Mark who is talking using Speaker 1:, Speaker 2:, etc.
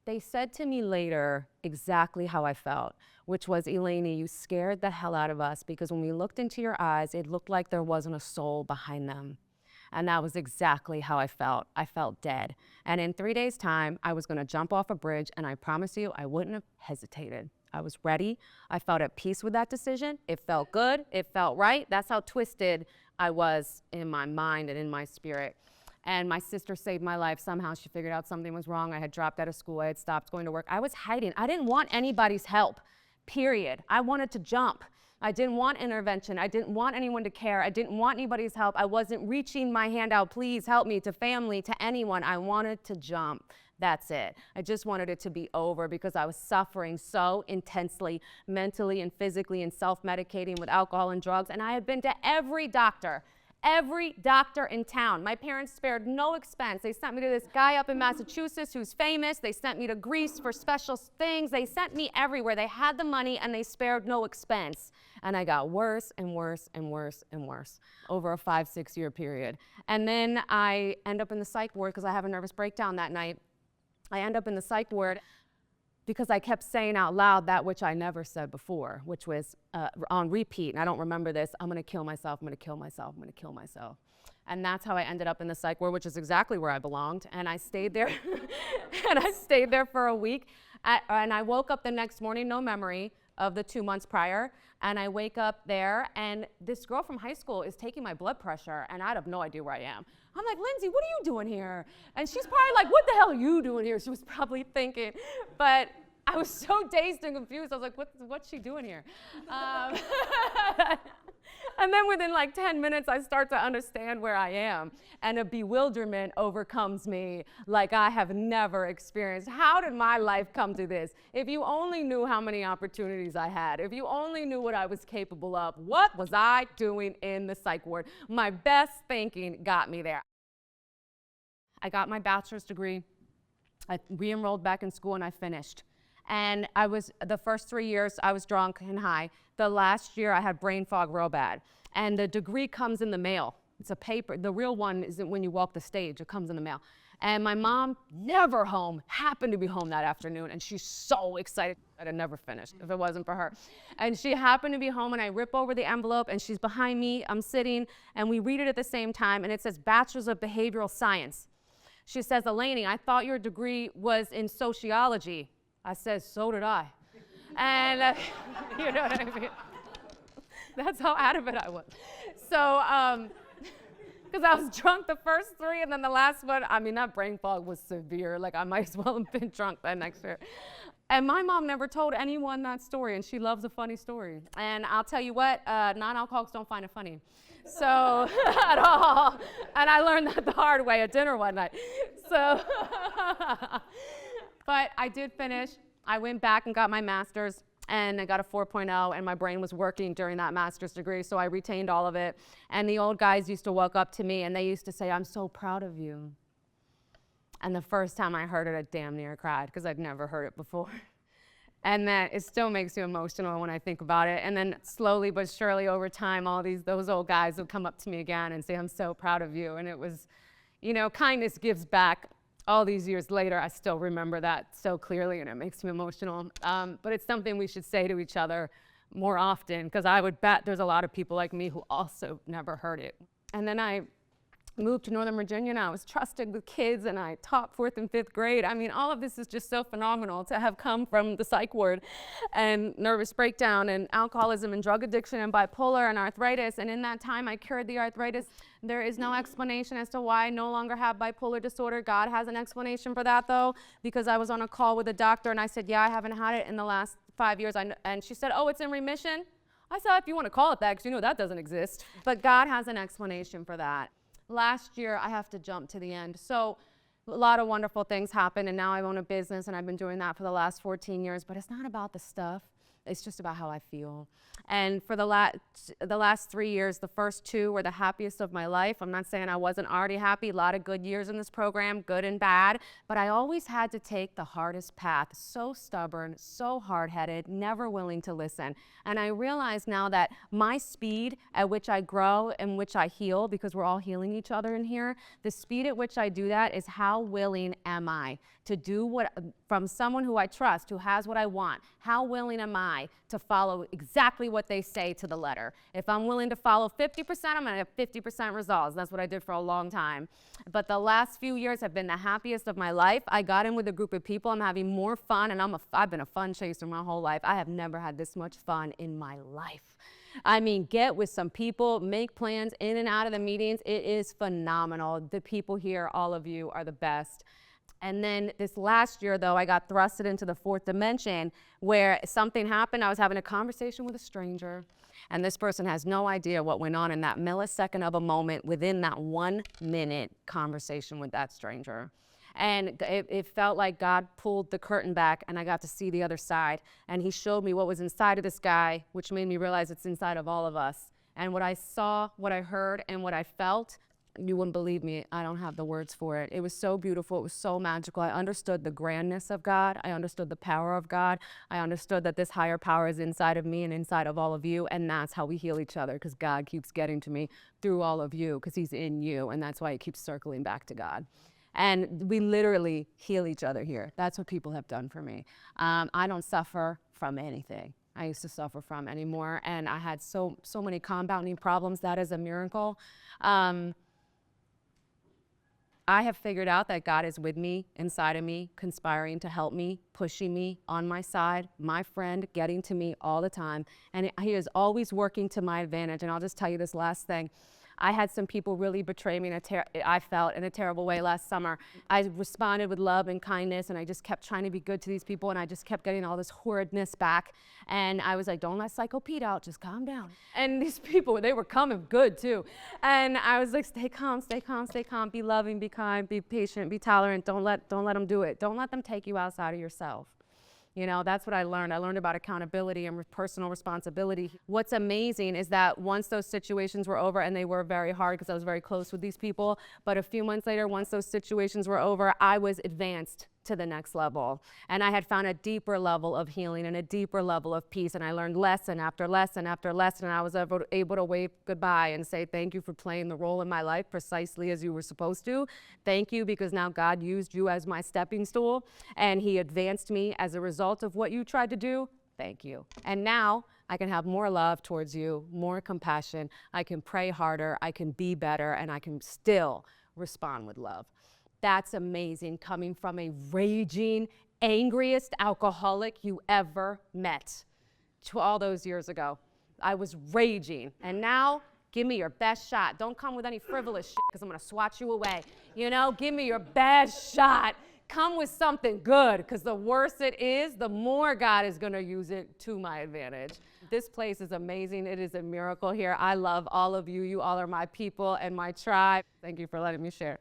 Speaker 1: They said to me later exactly how I felt, which was, Eleni, you scared the hell out of us because when we looked into your eyes, it looked like there wasn't a soul behind them. And that was exactly how I felt. I felt dead. And in 3 days' time, I was going to jump off a bridge, and I promise you, I wouldn't have hesitated. I was ready. I felt at peace with that decision. It felt good. It felt right. That's how twisted I was in my mind and in my spirit. And my sister saved my life. Somehow she figured out something was wrong. I had dropped out of school. I had stopped going to work. I was hiding. I didn't want anybody's help, period. I wanted to jump. I didn't want intervention. I didn't want anyone to care. I didn't want anybody's help. I wasn't reaching my hand out, please help me, to family, to anyone. I wanted to jump. That's it. I just wanted it to be over because I was suffering so intensely, mentally and physically, and self-medicating with alcohol and drugs. And I had been to every doctor in town. My parents spared no expense. They sent me to this guy up in Massachusetts who's famous. They sent me to Greece for special things. They sent me everywhere. They had the money and they spared no expense. And I got worse and worse and worse and worse over a 5-6 year period. And then I end up in the psych ward because I have a nervous breakdown that night. I end up in the psych ward because I kept saying out loud that which I never said before, which was on repeat, and I don't remember this, I'm gonna kill myself, I'm gonna kill myself, I'm gonna kill myself. And that's how I ended up in the psych ward, which is exactly where I belonged. And I stayed there, and I stayed there for a week. And I woke up the next morning, no memory of the 2 months prior. And I wake up there, and this girl from high school is taking my blood pressure, and I have no idea where I am. I'm like, Lindsay, what are you doing here? And she's probably like, what the hell are you doing here? She was probably thinking. But I was so dazed and confused. I was like, what's she doing here? And then within like 10 minutes, I start to understand where I am. And a bewilderment overcomes me like I have never experienced. How did my life come to this? If you only knew how many opportunities I had, if you only knew what I was capable of, what was I doing in the psych ward? My best thinking got me there. I got my bachelor's degree. I re-enrolled back in school, and I finished. And the first 3 years, I was drunk and high. The last year, I had brain fog real bad. And the degree comes in the mail. It's a paper. The real one isn't when you walk the stage. It comes in the mail. And my mom, never home, happened to be home that afternoon. And she's so excited. I'd have never finished if it wasn't for her. And she happened to be home, and I rip over the envelope, and she's behind me. I'm sitting, and we read it at the same time. And it says, Bachelor's of Behavioral Science. She says, Eleni, I thought your degree was in sociology. I said, so did I. And you know what I mean? That's how out of it I was. So, because I was drunk the first 3, and then the last one, I mean, that brain fog was severe. Like, I might as well have been drunk that next year. And my mom never told anyone that story, and she loves a funny story. And I'll tell you what, non-alcoholics don't find it funny. So, at all. And I learned that the hard way at dinner one night. So, but I did finish. I went back and got my master's, and I got a 4.0, and my brain was working during that master's degree, so I retained all of it. And the old guys used to walk up to me, and they used to say, I'm so proud of you. And the first time I heard it, I damn near cried, because I'd never heard it before. And that it still makes you emotional when I think about it. And then slowly but surely over time, those old guys would come up to me again and say, I'm so proud of you. And it was, you know, kindness gives back. All these years later, I still remember that so clearly, and it makes me emotional. But it's something we should say to each other more often, because I would bet there's a lot of people like me who also never heard it. And then I moved to Northern Virginia, and I was trusted with kids, and I taught 4th and 5th grade. I mean, all of this is just so phenomenal to have come from the psych ward and nervous breakdown and alcoholism and drug addiction and bipolar and arthritis. And in that time, I cured the arthritis. There is no explanation as to why I no longer have bipolar disorder. God has an explanation for that, though, because I was on a call with a doctor, and I said, yeah, I haven't had it in the last 5 years. And she said, oh, it's in remission? I said, if you want to call it that, because you know that doesn't exist. But God has an explanation for that. Last year, I have to jump to the end. So a lot of wonderful things happened, and now I own a business, and I've been doing that for the last 14 years. But it's not about the stuff. It's just about how I feel. And for the last 3 years, the first 2 were the happiest of my life. I'm not saying I wasn't already happy. A lot of good years in this program, good and bad. But I always had to take the hardest path. So stubborn, so hard-headed, never willing to listen. And I realize now that my speed at which I grow and which I heal, because we're all healing each other in here, the speed at which I do that is how willing am I to do what, from someone who I trust, who has what I want, how willing am I to follow exactly what they say to the letter? If I'm willing to follow 50%, I'm gonna have 50% results. That's what I did for a long time. But the last few years have been the happiest of my life. I got in with a group of people, I'm having more fun, and I've been a fun chaser my whole life. I have never had this much fun in my life. I mean, get with some people, make plans in and out of the meetings. It is phenomenal. The people here, all of you, are the best. And then this last year, though, I got thrusted into the 4th dimension where something happened. I was having a conversation with a stranger, and this person has no idea what went on in that millisecond of a moment within that 1-minute conversation with that stranger. And it felt like God pulled the curtain back, and I got to see the other side. And he showed me what was inside of this guy, which made me realize it's inside of all of us. And what I saw, what I heard, and what I felt, you wouldn't believe me. I don't have the words for it. It was so beautiful. It was so magical. I understood the grandness of God. I understood the power of God. I understood that this higher power is inside of me and inside of all of you. And that's how we heal each other, because God keeps getting to me through all of you, because he's in you. And that's why he keeps circling back to God. And we literally heal each other here. That's what people have done for me. I don't suffer from anything I used to suffer from anymore. And I had so many compounding problems. That is a miracle. I have figured out that God is with me, inside of me, conspiring to help me, pushing me, on my side, my friend, getting to me all the time. And he is always working to my advantage. And I'll just tell you this last thing. I had some people really betray me, I felt, in a terrible way last summer. I responded with love and kindness, and I just kept trying to be good to these people, and I just kept getting all this horridness back. And I was like, don't let Psycho Pete out, just calm down. And these people, they were coming good too. And I was like, stay calm, stay calm, stay calm, be loving, be kind, be patient, be tolerant, don't let them do it. Don't let them take you outside of yourself. You know, that's what I learned. I learned about accountability and personal responsibility. What's amazing is that once those situations were over, and they were very hard because I was very close with these people, but a few months later, once those situations were over, I was advanced to the next level. And I had found a deeper level of healing and a deeper level of peace. And I learned lesson after lesson after lesson. And I was able to wave goodbye and say, thank you for playing the role in my life precisely as you were supposed to. Thank you, because now God used you as my stepping stool, and he advanced me as a result of what you tried to do. Thank you. And now I can have more love towards you, more compassion. I can pray harder, I can be better, and I can still respond with love. That's amazing, coming from a raging, angriest alcoholic you ever met. All those years ago, I was raging. And now, give me your best shot. Don't come with any frivolous shit, because I'm gonna swat you away. You know, give me your best shot. Come with something good, because the worse it is, the more God is gonna use it to my advantage. This place is amazing. It is a miracle here. I love all of you. You all are my people and my tribe. Thank you for letting me share.